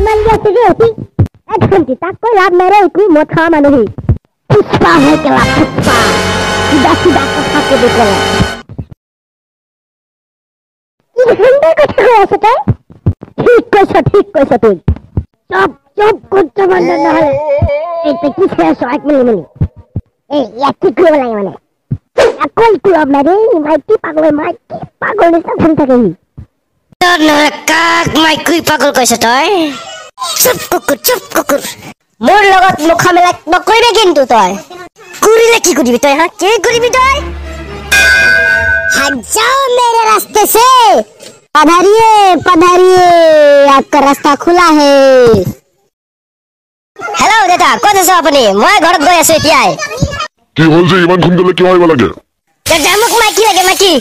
मान गया तुझे होती एक घंटी तक कोई लाभ मेरे इतनी मोटा मानुही पुष्पा है केला पुष्पा सीधा सीधा कथा के देख रहा ये घंटे को क्या है सटे ठीक कोई सतुई चुप कुछ बंद ना है ए पे किस है स्वाग मिली ए या ठीक वाला है मैंने कोई कुछ मेरे माइटी पागल ने सब सुनता गई काक माइकुई पागल कैसे तय चुप कुकुर मोर लगत मुखा मेला नकरिबे किन्तु तय कुरिले की कुरिबि तय हां के कुरिबि तय हट जाओ मेरे रास्ते से पधारिए आपका रास्ता खुला है हेलो दादा कोथे छ अपनी মই ঘৰত গৈ আছো এতিয়াই কি হল যে ইমান খুনদলে কি হইব লাগে দাদা মোক মাইকি লাগে মাইকি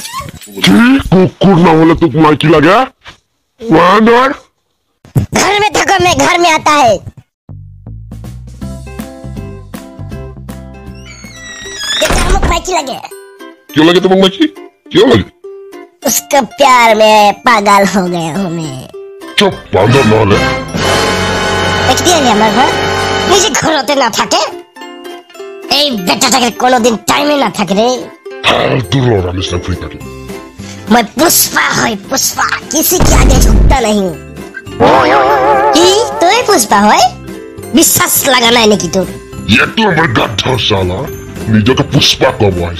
কি কুকুর না হলে তো মাইকি লাগে वानर घर में थको मैं घर में आता है मुख माइकी लगे क्यों लगे तुम माइकी क्यों लगे उसका प्यार में पागल हो गया हूँ मैं चुप बांधर ना ले আমার ঘর নিজে ঘর হতে না থাকে এই বেটাটাকে কোনোদিন টাইমে না থাকে রে তুই রামিস না ফ্রি থাকে मैं पुष्पा किसी के आगे झुकता नहीं की तो ही पुष्पा है विश्वास लगाना है नहीं तो ये तो हमारे गड्ढा साला निजो का पुष्पा कब आए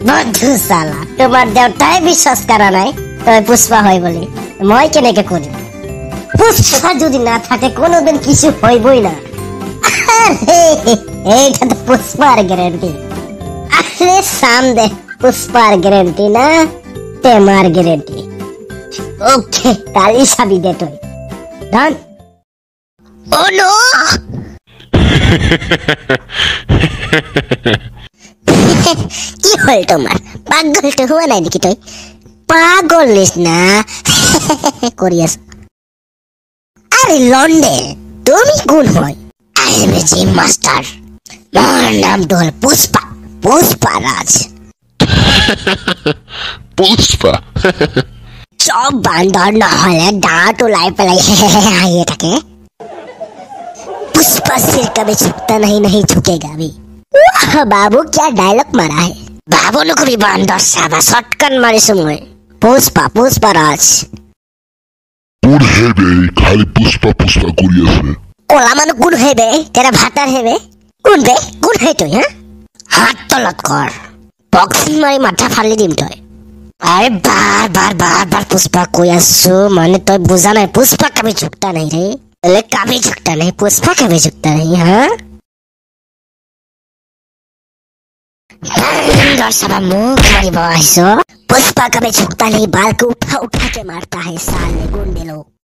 बद्धू साला तुम्हार देवता है विश्वास कराना है तो पुष्पा है बोले मैं केने के कोनी पुष्पा যদি না থাকে কোনোদিন কিছু হইবই না এইটা তো পুষ্পার গ্যারান্টি अरे सामने पुष्पार गारंटी ना तेमार गारंटी ओके ताली साबी दे तो डन ओ नो কি হল তোমার পাগল তো হওয়া নাই নাকি তুই পাগল নিস না করিয়াস আরে লন্ডে তুমি কোন হয় I am a gym master মোর নাম ডল पुष्पा राज पुष्पा सब बांधर न हले डांट उलाई पलाई ये থাকে पुष्पा सिर कभी झुकता नहीं झुकेगा भी वाह बाबू क्या डायलॉग मारा है बाबू ने कभी बांधर साबा शॉटगन मारी सुमोय पुष्पा राज गुड है बे खाली पुष्पा करियासे कोला मन गुड है बे तेरा भाटर है बे गुड है तो हां हाथ तलत कर बक्सिंग मारी माथा फाली दिम तय अरे बार पुष्पा कोई आसो माने तो बुझा नहीं पुष्पा कभी झुकता नहीं रे ले कभी झुकता नहीं पुष्पा कभी झुकता नहीं हां सब मुंह मारी बाइसो पुष्पा कभी झुकता नहीं बाल को उठा के मारता है साले गुंडे लोग